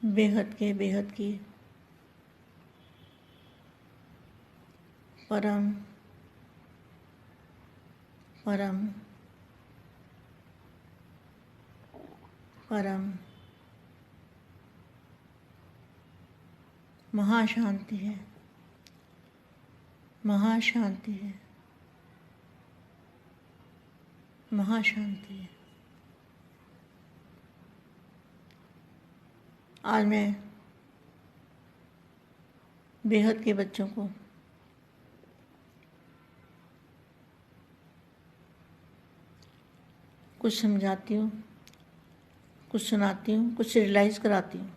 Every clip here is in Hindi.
बेहद की परम परम परम महाशांति है, महाशांति है, महाशांति है। आज मैं बेहद के बच्चों को कुछ समझाती हूँ, कुछ सुनाती हूँ, कुछ रियलाइज़ कराती हूँ।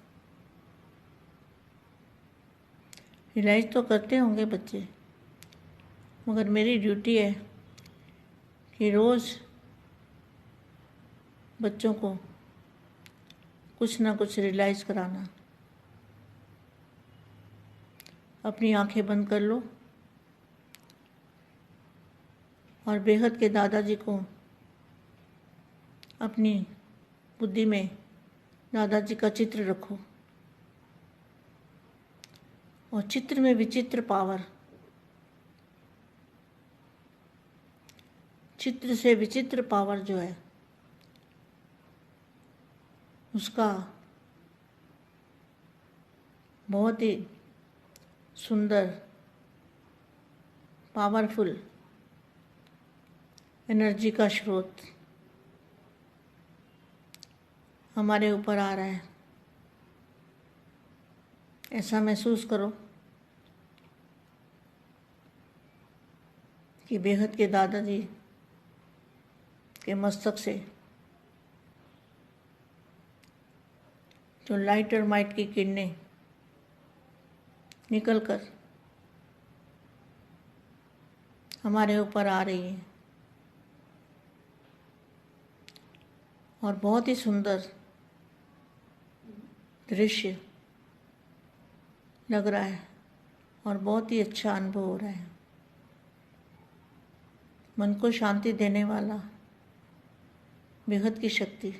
रियलाइज़ तो करते होंगे बच्चे, मगर मेरी ड्यूटी है कि रोज़ बच्चों को कुछ ना कुछ रियलाइज़ कराना। अपनी आंखें बंद कर लो और बेहद के दादाजी को अपनी बुद्धि में दादाजी का चित्र रखो और चित्र में विचित्र पावर, चित्र से विचित्र पावर जो है उसका बहुत ही सुंदर पावरफुल एनर्जी का स्रोत हमारे ऊपर आ रहा है। ऐसा महसूस करो कि बेहद के दादाजी के मस्तक से जो लाइट और माइट की किरणें निकलकर हमारे ऊपर आ रही हैं और बहुत ही सुंदर दृश्य लग रहा है और बहुत ही अच्छा अनुभव हो रहा है। मन को शांति देने वाला बेहद की शक्ति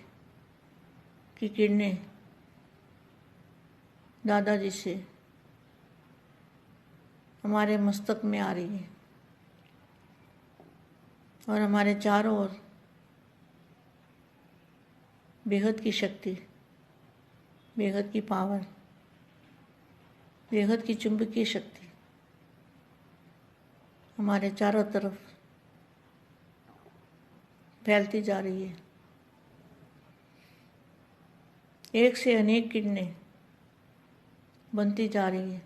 की किरणें दादाजी से हमारे मस्तक में आ रही है और हमारे चारों ओर बेहद की शक्ति, बेहद की पावर, बेहद की चुंबकीय शक्ति हमारे चारों तरफ फैलती जा रही है। एक से अनेक किरणें बनती जा रही है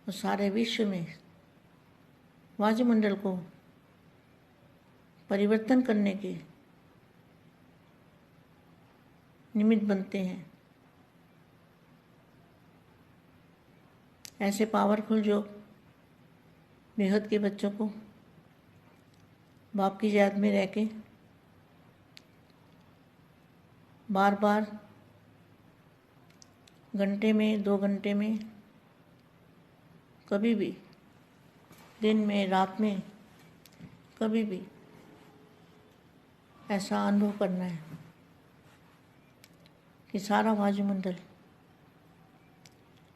और सारे विश्व में वायुमंडल को परिवर्तन करने के निमित्त बनते हैं। ऐसे पावरफुल जो बेहद के बच्चों को बाप की याद में रह के बार बार घंटे में, 2 घंटे में, कभी भी, दिन में, रात में, कभी भी ऐसा अनुभव करना है कि सारा वायुमंडल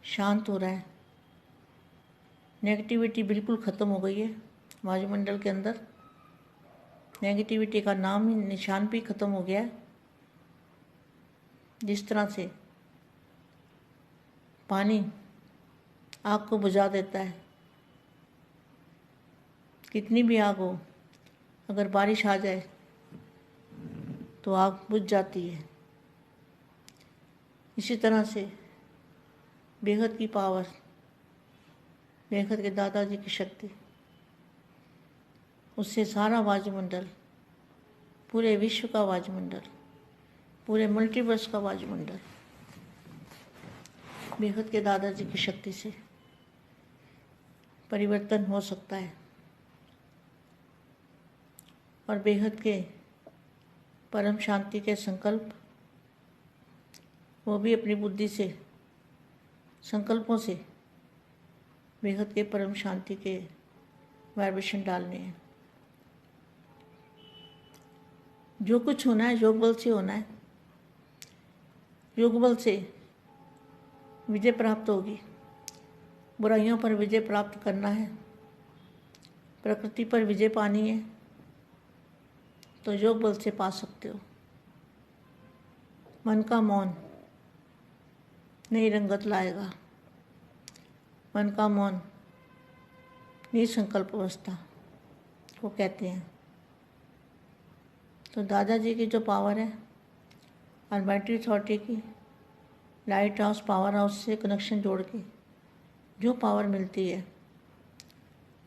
शांत हो रहा है। नेगेटिविटी बिल्कुल ख़त्म हो गई है वायुमंडल के अंदर। नेगेटिविटी का नाम ही निशान भी ख़त्म हो गया है। जिस तरह से पानी आग को बुझा देता है, कितनी भी आग हो, अगर बारिश आ जाए तो आग बुझ जाती है। इसी तरह से बेहद की पावर, बेहद के दादाजी की शक्ति, उससे सारा वायुमंडल, पूरे विश्व का वायुमंडल, पूरे मल्टीवर्स का वायुमंडल बेहद के दादाजी की शक्ति से परिवर्तन हो सकता है। और बेहद के परम शांति के संकल्प वो भी अपनी बुद्धि से, संकल्पों से बेहद के परम शांति के वाइब्रेशन डालने हैं। जो कुछ होना है योग बल से होना है। युगबल से विजय प्राप्त होगी। बुराइयों पर विजय प्राप्त करना है, प्रकृति पर विजय पानी है, तो योग बल से पा सकते हो। मन का मौन नई रंगत लाएगा। मन का मौन निसंकल्प अवस्था को कहते हैं। तो दादाजी की जो पावर है, अलमाइटी अथॉरिटी की लाइट हाउस पावर हाउस से कनेक्शन जोड़ के जो पावर मिलती है,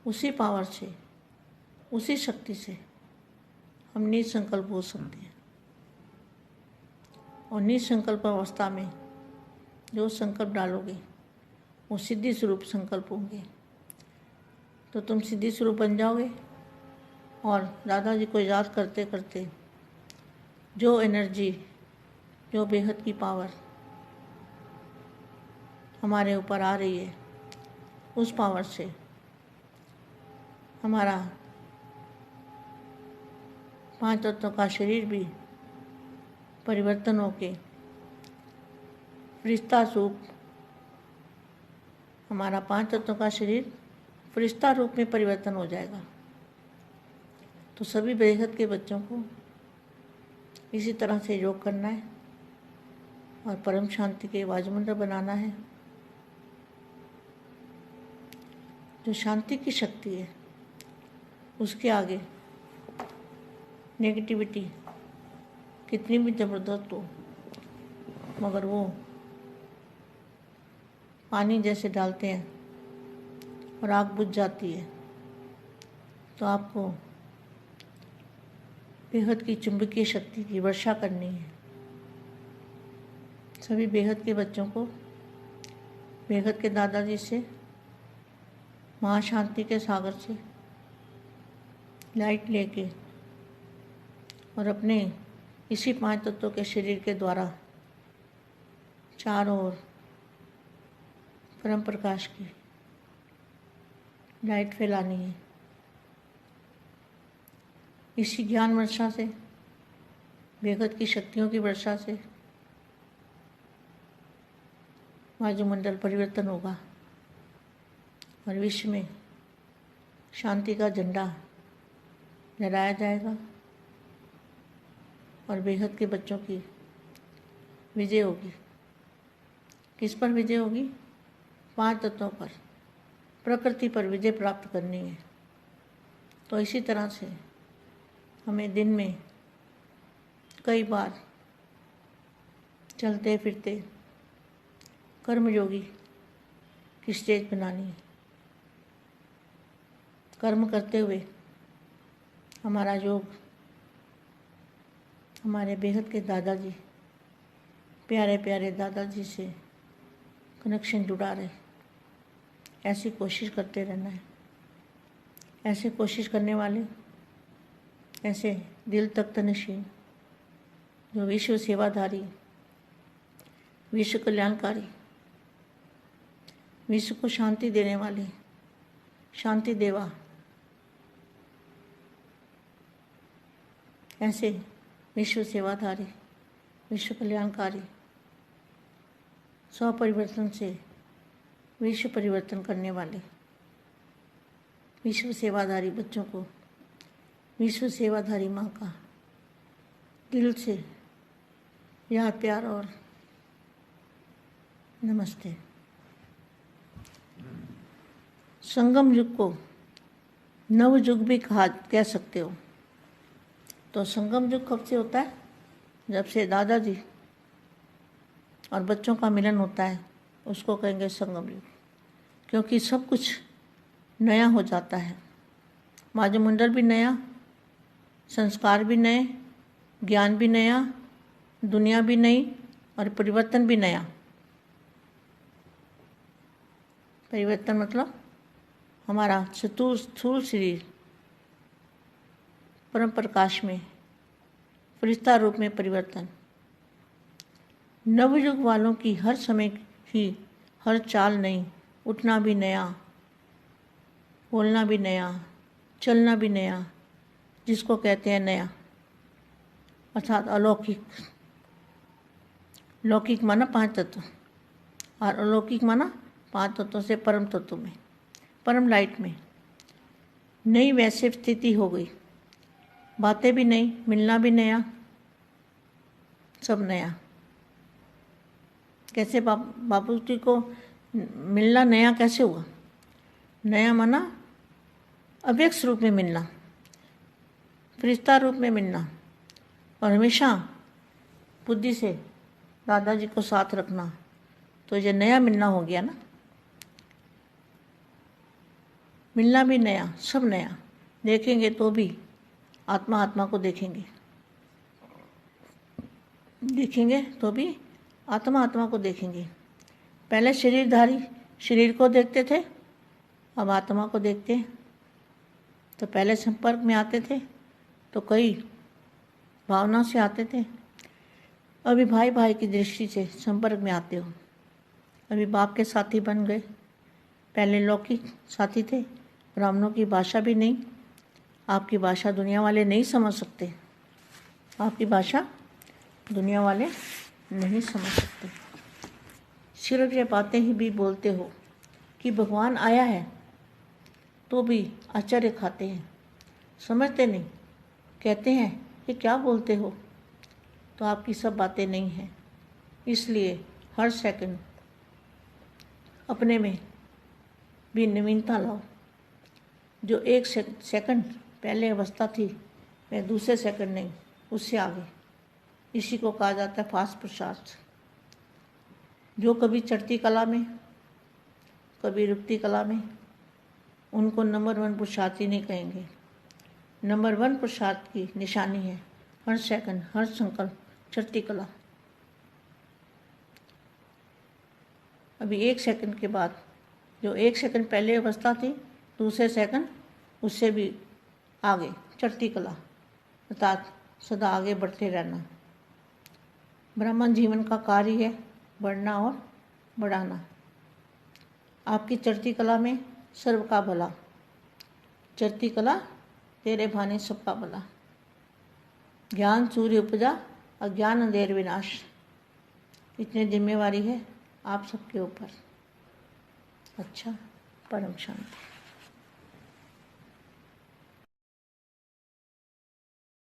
उसी पावर से, उसी शक्ति से हम निसंकल्प हो सकते हैं। और निसंकल्प अवस्था में जो संकल्प डालोगे वो सिद्धि स्वरूप संकल्प होंगे। तो तुम सिद्धि स्वरूप बन जाओगे और दादाजी को याद करते करते जो एनर्जी, जो बेहद की पावर हमारे ऊपर आ रही है, उस पावर से हमारा 5 तत्वों का शरीर भी परिवर्तन होके फरिश्ता रूप, हमारा 5 तत्वों का शरीर फरिश्ता रूप में परिवर्तन हो जाएगा। तो सभी बेहद के बच्चों को इसी तरह से योग करना है और परम शांति के वायुमंडल बनाना है। जो शांति की शक्ति है, उसके आगे नेगेटिविटी कितनी भी ज़बरदस्त हो, मगर वो पानी जैसे डालते हैं और आग बुझ जाती है। तो आपको बेहद की चुंबकीय शक्ति की वर्षा करनी है। सभी बेहद के बच्चों को बेहद के दादाजी से, महाशांति के सागर से लाइट लेके और अपने इसी 5 तत्वों के शरीर के द्वारा चारों ओर परम प्रकाश की लाइट फैलानी है। इसी ज्ञान वर्षा से, बेहद की शक्तियों की वर्षा से वायुमंडल परिवर्तन होगा और विश्व में शांति का झंडा लहराया जाएगा और बेहद के बच्चों की विजय होगी। किस पर विजय होगी? 5 तत्वों पर, प्रकृति पर विजय प्राप्त करनी है। तो इसी तरह से हमें दिन में कई बार चलते फिरते कर्मयोगी की स्टेज बनानी है। कर्म करते हुए हमारा योग हमारे बेहद के दादाजी, प्यारे प्यारे दादाजी से कनेक्शन जुड़ा रहे, ऐसी कोशिश करते रहना है। ऐसे कोशिश करने वाले, ऐसे दिल तख्त नशीन, जो विश्व सेवाधारी, विश्व कल्याणकारी, विश्व को शांति देने वाले, शांति देवा, ऐसे विश्व सेवाधारी, विश्व कल्याणकारी, स्व परिवर्तन से विश्व परिवर्तन करने वाले विश्व सेवाधारी बच्चों को विश्व सेवाधारी माँ का दिल से याद, प्यार और नमस्ते। संगम युग को नव युग भी कह सकते हो। तो संगम युग कब से होता है? जब से दादाजी और बच्चों का मिलन होता है, उसको कहेंगे संगम युग। क्योंकि सब कुछ नया हो जाता है, वायुमंडल भी नया, संस्कार भी नए, ज्ञान भी नया, दुनिया भी नई और परिवर्तन भी नया। परिवर्तन मतलब हमारा स्थूल शरीर परम प्रकाश में फरिश्ता रूप में परिवर्तन। नवयुग वालों की हर समय की हर चाल नई, उठना भी नया, बोलना भी नया, चलना भी नया, जिसको कहते हैं नया, अर्थात अलौकिक। लौकिक माना 5 तत्व और अलौकिक माना 5 तत्वों से परम तत्व में, परम लाइट में। नई वैसे स्थिति हो गई, बातें भी नई, मिलना भी नया, सब नया। कैसे बापू जी को मिलना नया कैसे हुआ? नया माना अव्यक्त रूप में मिलना, फरिश्ता रूप में मिलना, और हमेशा बुद्धि से दादाजी को साथ रखना। तो ये नया मिलना हो गया ना। मिलना भी नया, सब नया। देखेंगे तो भी आत्मा आत्मा को देखेंगे, देखेंगे तो भी आत्मा आत्मा को देखेंगे। पहले शरीरधारी शरीर को देखते थे, अब आत्मा को देखते हैं। तो पहले संपर्क में आते थे तो कई भावना से आते थे, अभी भाई भाई की दृष्टि से संपर्क में आते हो। अभी बाप के साथी बन गए। पहले लौकिक साथी थे, ब्राह्मणों की भाषा भी नहीं, आपकी भाषा दुनिया वाले नहीं समझ सकते, आपकी भाषा दुनिया वाले नहीं समझ सकते। सिर्फ ये बातें ही भी बोलते हो कि भगवान आया है, तो भी आश्चर्य खाते हैं, समझते नहीं, कहते हैं कि क्या बोलते हो। तो आपकी सब बातें नहीं हैं। इसलिए हर सेकंड अपने में भी नवीनता लाओ। जो एक सेकंड पहले अवस्था थी, वह दूसरे सेकंड नहीं, उससे आगे। इसी को कहा जाता है फास्ट पुरुषार्थ। जो कभी चढ़ती कला में, कभी रुकती कला में, उनको नंबर 1 पुरुषार्थी नहीं कहेंगे। नंबर 1 पुरुषार्थ की निशानी है हर सेकंड, हर संकल्प, चढ़ती कला। अभी 1 सेकंड के बाद, जो 1 सेकंड पहले अवस्था थी, दूसरे सेकंड उससे भी आगे, चढ़ती कला, अर्थात सदा आगे बढ़ते रहना। ब्राह्मण जीवन का कार्य है बढ़ना और बढ़ाना। आपकी चढ़ती कला में सर्व का भला, चढ़ती कला तेरे भाने सबका भला। ज्ञान सूर्य उपजा, अज्ञान अंधेर विनाश। इतनी जिम्मेवारी है आप सबके ऊपर। अच्छा, परम शांति।